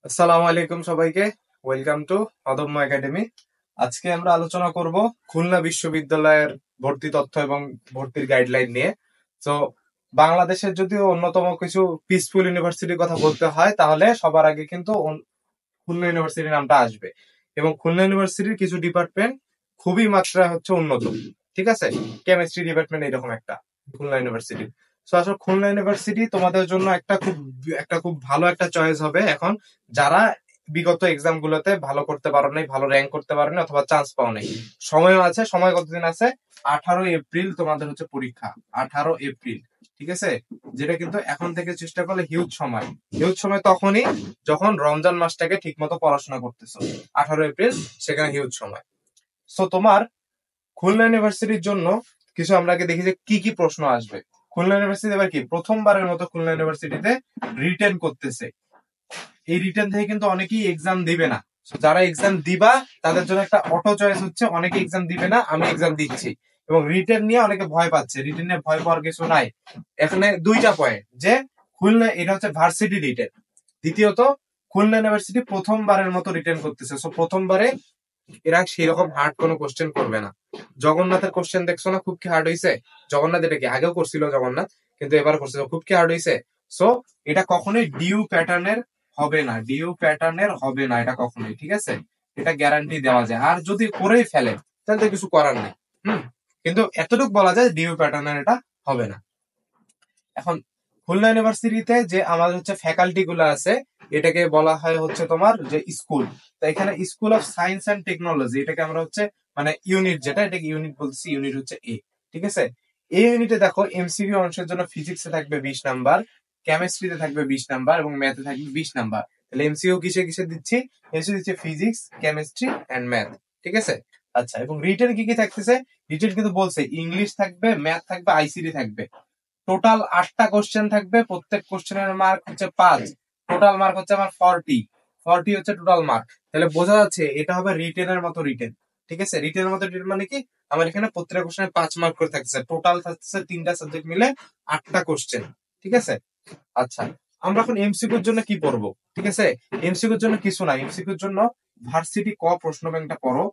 আসসালামু আলাইকুম সবাইকে। ওয়েলকাম টু অদম্য একাডেমি। আজকে আমরা আলোচনা করব খুলনা বিশ্ববিদ্যালয়ের ভর্তি তথ্য এবং ভর্তির গাইডলাইন নিয়ে। তো বাংলাদেশের যদিও অন্যতম কিছু পিসফুল ইউনিভার্সিটির কথা বলতে হয়, তাহলে সবার আগে কিন্তু খুলনা ইউনিভার্সিটির নামটা আসবে। এবং খুলনা ইউনিভার্সিটির কিছু ডিপার্টমেন্ট খুবই মাত্রায় হচ্ছে উন্নত। ঠিক আছে, কেমিস্ট্রি ডিপার্টমেন্ট এরকম একটা খুলনা ইউনিভার্সিটি। তো আসলে খুলনা ইউনিভার্সিটি তোমাদের জন্য একটা খুব ভালো একটা চয়েস হবে এখন, যারা বিগত এক্সাম গুলোতে ভালো করতে পারো নাই, ভালো র্যাঙ্ক করতে পারো নাই অথবা চান্স পাও নাই। সময়ও আছে, সময় কতদিন আছে? 18 এপ্রিল তোমাদের হচ্ছে পরীক্ষা। 18 এপ্রিল, ঠিক আছে। যেটা কিন্তু এখন থেকে চেষ্টা করলে হিউজ সময়। হিউজ সময় তখনই যখন রমজান মাসটাকে ঠিক মতো পড়াশোনা করতেছো। 18 এপ্রিল সেখানে হিউজ সময়। সো তোমার খুলনা ইউনিভার্সিটির জন্য কিছু আমরা আগে দেখি যে কি কি প্রশ্ন আসবে। খুলনা ইউনিভার্সিটি এবার কি প্রথমবারের মতো খুলনা ইউনিভার্সিটিতে রিটেন করতেছে। এই রিটেন থেকে কিন্তু অনেকেই এক্সাম দিবে না। যারা এক্সাম দিবা তাদের জন্য একটা অটো চয়েস হচ্ছে, অনেকে এক্সাম দিবে না, আমি এক্সাম দিচ্ছি। এবং রিটেন নিয়ে অনেকে ভয় পাচ্ছে, রিটেন নিয়ে ভয় পাওয়ার কিছু নাই। এখানে দুইটা পয়েন্ট যে খুলনা এটা হচ্ছে ভার্সিটি রিটেন, দ্বিতীয়ত খুলনা ইউনিভার্সিটি প্রথমবারের মতো রিটেন করতেছে। সো প্রথমবারে এরা সেরকম হার্ড কোনো কোশ্চেন করবে না। জগন্নাথের কোশ্চেন দেখছো না, খুব কি হার্ড হয়েছে? জগন্নাথ এটা কি আগেও করছিল জগন্নাথ, কিন্তু এবার করছে, খুব কি হার্ড হয়েছে। সো এটা কখনোই ডিউ প্যাটার্নের হবে না, ডিউ প্যাটার্নের হবে না এটা কখনোই, ঠিক আছে। এটা গ্যারান্টি দেওয়া যায়। আর যদি করেই ফেলে তাহলে তো কিছু করার নেই। হুম, কিন্তু এতটুকু বলা যায় ডিউ প্যাটার্নের এটা হবে না। এখন খুলনা ইউনিভার্সিটিতে যে আমাদের হচ্ছে ফ্যাকাল্টি গুলো আছে, এটাকে বলা হয় হচ্ছে তোমার যে স্কুল। তো এখানে school of science and technology, এটাকে আমরা হচ্ছে মানে ইউনিট, যেটা এটাকে ইউনিট বলছি, ইউনিট হচ্ছে এ। ঠিক আছে, এই ইউনিটে দেখো এমসিকিউ অংশের জন্য ফিজিক্সে থাকবে 20 নাম্বার, কেমিস্ট্রিতে থাকবে 20 নাম্বার এবং ম্যাথে থাকবে 20 নাম্বার। তাহলে এমসিকিউ কিসে কিসে দিচ্ছি? এমসিকিউ দিচ্ছে ফিজিক্স, কেমিস্ট্রি এন্ড ম্যাথ। ঠিক আছে। আচ্ছা, এবং রিটেন কি কি থাকতেছে? রিটেন কিন্তু বলছে ইংলিশ থাকবে, ম্যাথ থাকবে, আইসিটি থাকবে। টোটাল 8টা কোশ্চেন থাকবে, প্রত্যেক কোশ্চেনের মার্ক হচ্ছে 5। টোটাল মার্ক হচ্ছে আমার 40 হচ্ছে টোটাল মার্ক। তাহলে বোঝা যাচ্ছে এটা হবে রিটেনের মতো রিটেন। ঠিক আছে, রিটেনের মতো রিটেন মানে কি, আমার এখানে প্রত্যেক কোশ্চেনে 5 মার্ক করে থাকছে, টোটাল থাকছে তিনটা সাবজেক্ট মিলে 8টা কোশ্চেন। ঠিক আছে। আচ্ছা, আমরা এখন এমসিকিউর জন্য কি পড়বো? ঠিক আছে, এমসিকিউর জন্য কিছু না, এমসিকিউর জন্য ভার্সিটি ক প্রশ্ন ব্যাংকটা পড়ো।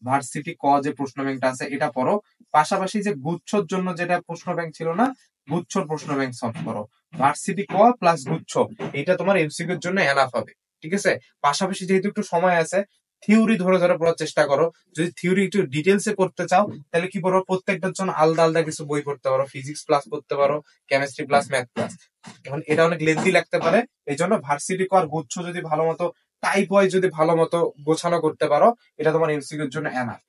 ভার্সিটি ক যে প্রশ্ন ব্যাংকটা আছে এটা পড়ো। পাশাপাশি যে গুচ্ছর জন্য যেটা প্রশ্ন ব্যাংক ছিল না, গুচ্ছর প্রশ্ন ব্যাংক সলভ করো। ভার্সিটি ক প্লাস গুচ্ছ, এটা তোমার এমসিকিউর জন্য এনাফ হবে। ঠিক আছে। পাশাপাশি যেহেতু একটু সময় আছে, থিওরি ধরে ধরে পড়ার চেষ্টা করো। যদি থিওরি একটু ডিটেলসে করতে চাও তাহলে কি পড়বো, প্রত্যেকটার জন্য আলাদা আলাদা কিছু বই পড়তে পারো। ফিজিক্স প্লাস পড়তে পারো, কেমিস্ট্রি প্লাস ম্যাথ প্লাস। এখন এটা অনেক লেন্থি লাগতে পারে, এই জন্য ভার্সিটি কর গুচ্ছ যদি ভালো মতো টাইপ ওয়াইজ যদি ভালো মতো গোছানো করতে পারো, এটা তোমার এমসিকিউর জন্য এনাফ।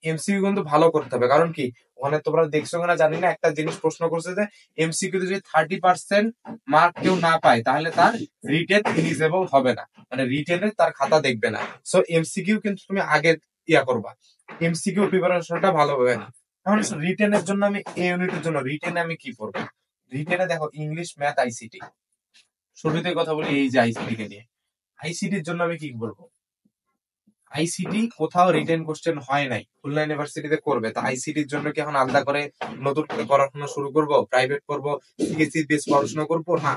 এমসিকিউ কিন্তু ভালো করতে হবে, কারণ কি ওখানে তোমরা দেখছো কিনা জানি না, একটা জিনিস প্রশ্ন করছে যে এমসিকিউ যদি 30% মার্ক কেউ না পায় তাহলে তার রিটেন এলিজেবল হবে না, মানে রিটেনে তার খাতা দেখবে না। সো এমসিকিউ কিন্তু তুমি আগে ইয়া করবা, এমসিকিউ প্রিপারেশনটা ভালো হবে না। এখন রিটেনের জন্য আমি এই ইউনিটের জন্য রিটেনে আমি কি করবো? রিটেনে দেখো ইংলিশ, ম্যাথ, আইসিটি। শুরুতে কথা বলি এই যে আইসিটি কে নিয়ে। আইসিটির জন্য আমি কি করবো? আইসিটি কোথাও রিটেন কোশ্চেন হয় নাই, খুলনা ইউনিভার্সিটিতে করবে। তো আইসিটির জন্য কি এখন আলাদা করে নতুন করে পড়াশোনা শুরু করব, প্রাইভেট করবো, সিএসসি বেস পড়াশোনা করবো না।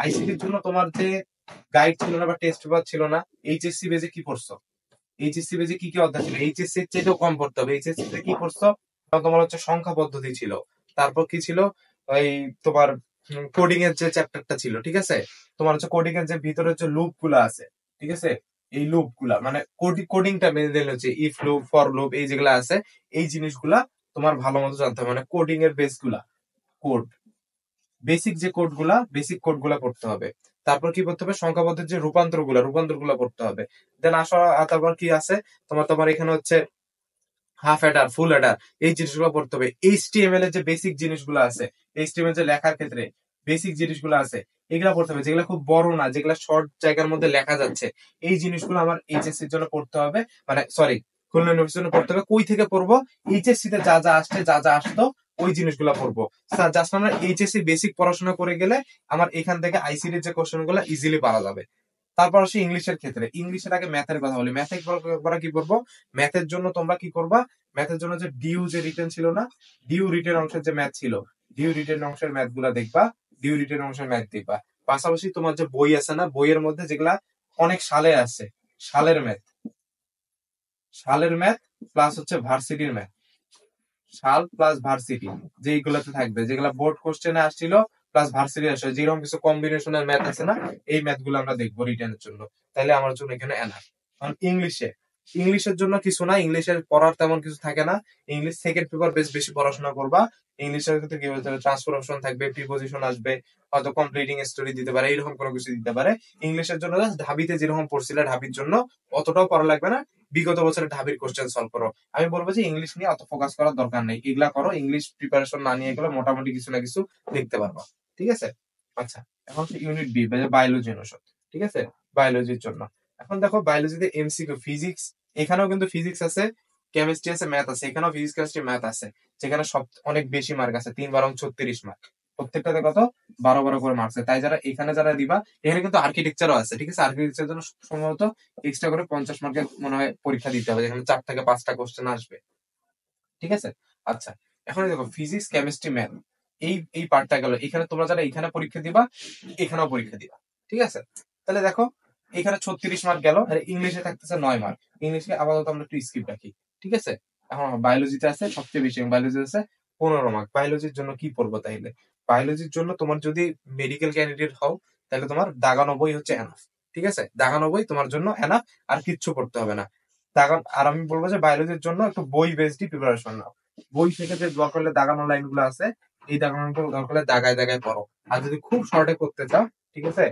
আইসিটির জন্য তোমার যে গাইড ছিল না বা টেস্ট পেপার ছিল না, এইচএসসি বেজে কি পড়ছো? এইচএসসি বেজে কি কি অধ্যায় ছিল? এইচএসসি এর চেয়েও কম পড়তে হবে। এইচএসসি তে কি পড়ছো? তোমার হচ্ছে সংখ্যা পদ্ধতি ছিল। তারপর কি ছিল? ওই তোমার কোডিং এর যে চ্যাপ্টারটা ছিল, ঠিক আছে। তোমার হচ্ছে কোডিং এর যে ভিতরে হচ্ছে লুপ গুলা আছে, ঠিক আছে। এই লুপ গুলা মানে কোডিংটা মেনে দিলে হচ্ছে ইফ লুপ, ফর লুপ, এই যেগুলা আছে, এই জিনিসগুলা তোমার ভালো মতো জানতে হবে। মানে কোডিং এর বেস গুলা, কোড, বেসিক যে কোড গুলা, বেসিক কোড গুলা পড়তে হবে। তারপর কি করতে হবে? সংখ্যা পদ্ধতির যে রূপান্তর গুলা পড়তে হবে। দেন আসা, তারপর কি আছে তোমার, এখানে হচ্ছে হাফ অ্যাডার, ফুল অ্যাডার, এই জিনিসগুলো পড়তে হবে। এইচটিএমএল এর যে বেসিক জিনিসগুলো আছে, এইচটিএমএল যে লেখার ক্ষেত্রে বেসিক জিনিসগুলো আছে, এগুলা পড়তে হবে। যেগুলো খুব বড় না, যেগুলো শর্ট জায়গার মধ্যে লেখা যাচ্ছে, এই জিনিসগুলো আমার এইচএসসি এর জন্য পড়তে হবে। মানে সরি, খুলনা ইউনিভার্সিটির জন্য পড়তে হবে। কই থেকে পড়বো? এইচএসসি তে যা যা আসছে, যা যা আসতো, ওই জিনিসগুলো পড়বো। জাস্ট আমরা এইচএসসি বেসিক পড়াশোনা করে গেলে আমার এখান থেকে আইসিটির যে কোশ্চেন গুলো ইজিলি পারা যাবে। তারপর আসি ইংলিশের ক্ষেত্রে। ইংলিশের আগে ম্যাথের কথা বলি। ম্যাথে কি করবো? ম্যাথের জন্য তোমরা কি করবা? ম্যাথের জন্য যে ডিউ যে রিটেন ছিল না, ডিউ রিটেন অংশের যে ম্যাথ ছিল, ডিউ রিটেন অংশের ম্যাথ গুলা দেখবা, ডিউ রিটেন অংশের ম্যাথ দেখবা। পাশাপাশি তোমার যে বই আছে না, বইয়ের মধ্যে যেগুলা অনেক সালে আছে, সালের ম্যাথ, সালের ম্যাথ প্লাস হচ্ছে ভার্সিটির ম্যাথ, সাল প্লাস ভার্সিটি যেগুলোতে থাকবে, যেগুলো বোর্ড কোশ্চেনে আসছিল প্লাস ভার্সিটি আসে, যেরকম কিছু কম্বিনেশনের ম্যাথ আছে না, এই ম্যাথ গুলো আমরা দেখবো রিটার্নের জন্য। তাহলে আমার জন্য এখানে এনাফ। ইংলিশে, ইংলিশের জন্য কিছু না, ইংলিশের পড়ার তেমন কিছু থাকে না। ইংলিশ সেকেন্ড পেপার বেশ বেশি পড়াশোনা করবা। ইংলিশের ক্ষেত্রে কি বলতে হবে, ট্রান্সফরমেশন থাকবে, প্রিপোজিশন আসবে, হয়তো কমপ্লিটিং স্টোরি দিতে পারে, এইরকম কোনো কিছু দিতে পারে। ইংলিশের জন্য ঢাবিতে যেরকম পড়ছিলে ঢাবির জন্য অতটাও পড়া লাগবে না, বিগত বছরের ঢাবির কোশ্চেন সলভ করো। আমি বলবো যে ইংলিশ নিয়ে অত ফোকাস করার দরকার নেই, এগুলা করো, ইংলিশ প্রিপারেশন না নিয়ে গেলে মোটামুটি কিছু না কিছু দেখতে পারবা। ঠিক আছে? আচ্ছা, এখন হচ্ছে ইউনিট বি, বায়োলজি অনুষদ। ঠিক আছে, বায়োলজির জন্য এখন দেখো বায়োলজিতে এমসিকিউ, ফিজিক্স, এখানেও কিন্তু ফিজিক্স আছে, কেমিস্ট্রি আছে, ম্যাথ আছে, এখানেও ফিজিক্স কেমিস্ট্রি ম্যাথ আছে, যেখানে সব অনেক বেশি মার্ক আছে, 3 × 36 মার্ক, প্রত্যেকটাতে কত 12 করে মার্কস। তাই যারা এখানে যারা দিবা, এখানে কিন্তু আর্কিটেকচারও আছে। ঠিক আছে, আর্কিটেকচারের জন্য সম্ভবত এক্সট্রা করে 50 মার্কের মনে হয় পরীক্ষা দিতে হবে, যেখানে 4 থেকে 5টা কোশ্চেন আসবে। ঠিক আছে, আচ্ছা, এখন দেখো ফিজিক্স কেমিস্ট্রি ম্যাথ, এই পার্টটা গেল। এখানে তোমরা যারা এখানে পরীক্ষা দিবা, এখানেও পরীক্ষা দিবা। ঠিক আছে, তাহলে দেখো এখানে 36 মার্ক গেল, আর ইংলিশে থাকতেছে 9 মার্ক। ইংলিশকে আপাতত আমরা একটু স্কিপ রাখি। ঠিক আছে, এখন বায়োলজিতে আছে সবচেয়ে বেশি, বায়োলজি আছে 15 মার্ক। বায়োলজির জন্য কি পড়বো তাইলে? বায়োলজির জন্য তোমার যদি মেডিকেল ক্যান্ডিডেট হও, তাহলে তোমার দাগানো বই হচ্ছে এনাফ। ঠিক আছে, দাগানো বই তোমার জন্য এনাফ, আর কিচ্ছু করতে হবে না। আর আমি বলবো যে বায়োলজির জন্য একটু বই বেসড প্রিপারেশন নাও। বই থেকে যে দরকার হলে দাগানো লাইন গুলো আছে, এই দাগানো দরকার হলে দাগায় দাগায় পড়ো। আর যদি খুব শর্টে করতে চাও, ঠিক আছে,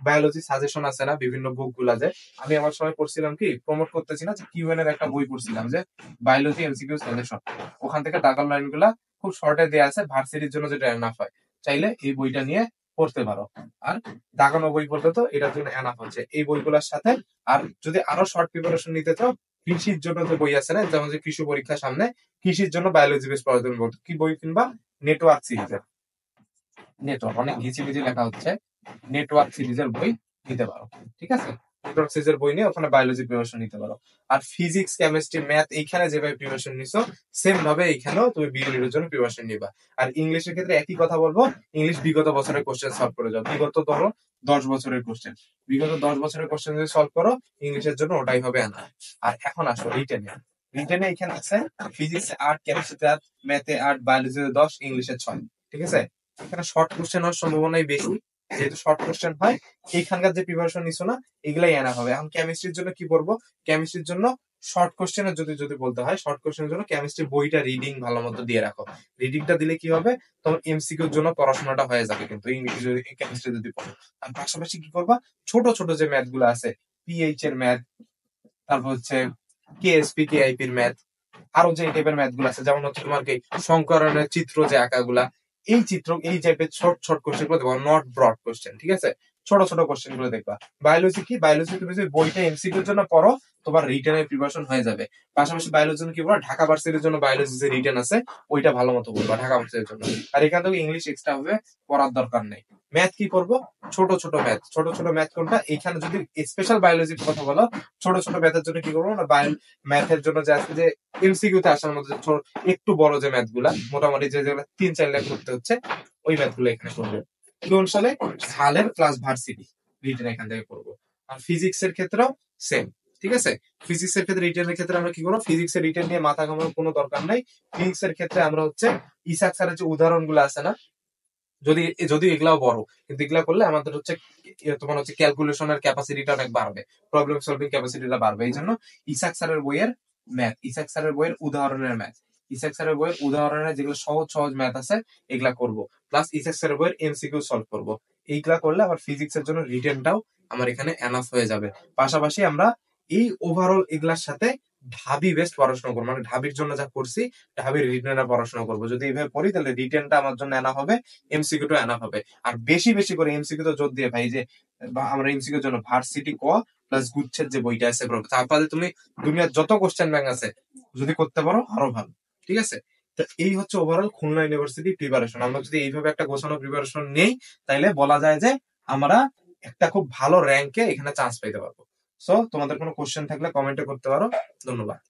বায়োলজি সাজেশন আছে না বিভিন্ন বুক গুলা, যে আমি আমার সময় পড়ছিলাম, কি প্রমোট করতেছি না, যে কিউএন এর একটা বই পড়ছিলাম, যে বায়োলজি এমসিকিউ সাজেশন, ওখান থেকে দাগানো লাইন গুলা খুব শর্টে দেওয়া আছে, ভার্সিটির জন্য যেটা এনাফ হয়। চাইলে এই বইটা নিয়ে পড়তে পারো। আর দাগানো বই পড়তে তো এটার জন্য এনাফ হচ্ছে এই বইগুলোর সাথে। আর যদি আরো শর্ট প্রিপারেশন নিতে চাও, কৃষির জন্য যে বই আছে না, যেমন যে কৃষি পরীক্ষা সামনে, কৃষির জন্য বায়োলজি বেস পড়ার জন্য কি বই কিনবা? নেটওয়ার্ক সিরিজের, নেটওয়ার্ক অনেক ঘিচি ঘিচি লেখা হচ্ছে, নেটওয়ার্ক সিরিজের বই নিতে পারো। ঠিক আছে, নেটওয়ার্ক সিরিজের বই নিয়ে ওখানে বায়োলজি প্রিপারেশন নিতে পারো। আর ফিজিক্স কেমিস্ট্রি ম্যাথ এইখানে যেভাবে প্রিপারেশন নিছো, সেম ভাবে এইখানেও তুমি বিএলএর জন্য প্রিপারেশন নিবা। আর ইংলিশের ক্ষেত্রে একই কথা বলবো, ইংলিশ বিগত বছরের কোশ্চেন সলভ করে যাও। বিগত ধরো 10 বছরের কোশ্চেন, বিগত 10 বছরের কোশ্চেন যদি সলভ করো, ইংলিশের জন্য ওটাই হবে আনসার। আর এখন আসো রিটেনে। রিটেনে এখানে আছে ফিজিক্স 8, কেমিস্ট্রিতে 8, ম্যাথে 8, বায়োলজিতে 10, ইংলিশে 6। ঠিক আছে, এখানে শর্ট কোশ্চেন হওয়ার সম্ভাবনাই বেশি, যেহেতু শর্ট কোশ্চেন হয়। এইখানকার যে প্রিপারেশন নিছো না, এগুলাই এনা হবে। এখন কেমিস্ট্রির জন্য কি পড়বো? কেমিস্ট্রির জন্য শর্ট কোশ্চেনের যদি যদি বলতে হয়, শর্ট কোশ্চেনের জন্য কেমিস্ট্রি বইটা রিডিং ভালো মতো দিয়ে রাখো। রিডিংটা দিলে কি হবে, তোমার এমসিকিউর জন্য পড়াশোনাটা হয়ে যাবে কিন্তু ইংলিশ যদি কেমিস্ট্রি যদি পড়ো। আর পাশাপাশি কি করবা, ছোট ছোট যে ম্যাথ গুলো আছে, পিএইচ এর ম্যাথ, তারপর হচ্ছে কেএসপি কেআইপি এর ম্যাথ, আরো যে টাইপের ম্যাথ গুলো আছে, যেমন হচ্ছে তোমার কি সংকরণের চিত্র যে আঁকাগুলা, এই চিত্র, এই টাইপের ছোট ছোট কোশ্চেন গুলো দেখবা, নট ব্রড কোশ্চেন। ঠিক আছে, ছোট ছোট কোশ্চেন গুলো দেখবা। বায়োলজি কি, বায়োলজি তুমি যদি বইটা এমসিকিউর জন্য পড়ো, তোমার রিটেনের প্রিপারেশন হয়ে যাবে। পাশাপাশি বায়োলজির জন্য কি পড়ো, ঢাকা ভার্সিটির জন্য বায়োলজি যে রিটেন আছে, ওইটা ভালো মতো পড়বা ঢাকা ভার্সিটির জন্য। আর এখান থেকে ইংলিশ এক্সট্রা হবে, পড়ার দরকার নেই। ম্যাথ কি করবো, ছোট ছোট ম্যাথ, ছোট ছোট ম্যাথ কোনটা, এখানে যদি স্পেশাল বায়োলজির কথা বলো, ছোট ছোট ম্যাথের জন্য কি করবো না, ম্যাথের জন্য যে আছে যে এমসিকিউ তে আসার মধ্যে একটু বড় যে ম্যাথ গুলা, মোটামুটি যেগুলো 3-4 লাখ করতে হচ্ছে, ওই ম্যাথ গুলো এখানে করবে। কোন সালে? সালের প্লাস ভার্সিটি রিটেন এখান থেকে করবো। আর ফিজিক্স এর ক্ষেত্রেও সেম। ঠিক আছে, ফিজিক্স এর ক্ষেত্রে রিটেনের ক্ষেত্রে আমরা কি করবো, ফিজিক্স এর রিটেন নিয়ে মাথা ঘামানোর কোনো দরকার নাই। ফিজিক্স এর ক্ষেত্রে আমরা হচ্ছে ইসাক স্যারের যে উদাহরণ গুলো আছে না, যদি যদি এগুলাও বড়, কিন্তু এগুলা করলে আমাদের হচ্ছে তোমার হচ্ছে ক্যালকুলেশনের ক্যাপাসিটিটা অনেক বাড়বে, প্রবলেম সলভিং ক্যাপাসিটিটা বাড়বে। এই জন্য ইসাক স্যারের বইয়ের ম্যাথ, ইসাক স্যারের বইয়ের উদাহরণের ম্যাথ, ইসাক স্যারের বইয়ের উদাহরণের যেগুলো সহজ সহজ ম্যাথ আছে, এগুলা করবো। প্লাস ইসাক স্যারের বইয়ের এমসিকিউ সলভ করবো। এইগুলা করলে আমার ফিজিক্স এর জন্য রিটেনটাও আমার এখানে এনাফ হয়ে যাবে। পাশাপাশি আমরা এই ওভারঅল এগুলার সাথে ঢাবি বেস্ট পড়াশোনা করবো, মানে ঢাবির জন্য যা করছি, ঢাবির রিটেনটা পড়াশোনা করবো। যদি এইভাবে পড়ি, তাহলে রিটেনটা আমার জন্য এনা হবে, এমসিকিউ টা এনা হবে। আর বেশি বেশি করে এমসিকিউ তো জোর দিয়ে ভাই, যে আমরা এমসিকিউর জন্য ভার্সিটি ক প্লাস গুচ্ছের যে বইটা আছে, তারপরে তুমি দুনিয়ার যত কোশ্চেন ব্যাংক আছে যদি করতে পারো, আরো ভালো। ঠিক আছে, তো এই হচ্ছে ওভারঅল খুলনা ইউনিভার্সিটি প্রিপারেশন। আমরা যদি এইভাবে একটা গোছানো প্রিপারেশন নেই, তাইলে বলা যায় যে আমরা একটা খুব ভালো র্যাঙ্কে এখানে চান্স পাইতে পারবো। সো তোমাদের কোনো কোশ্চেন থাকলে কমেন্টে করতে পারো। ধন্যবাদ।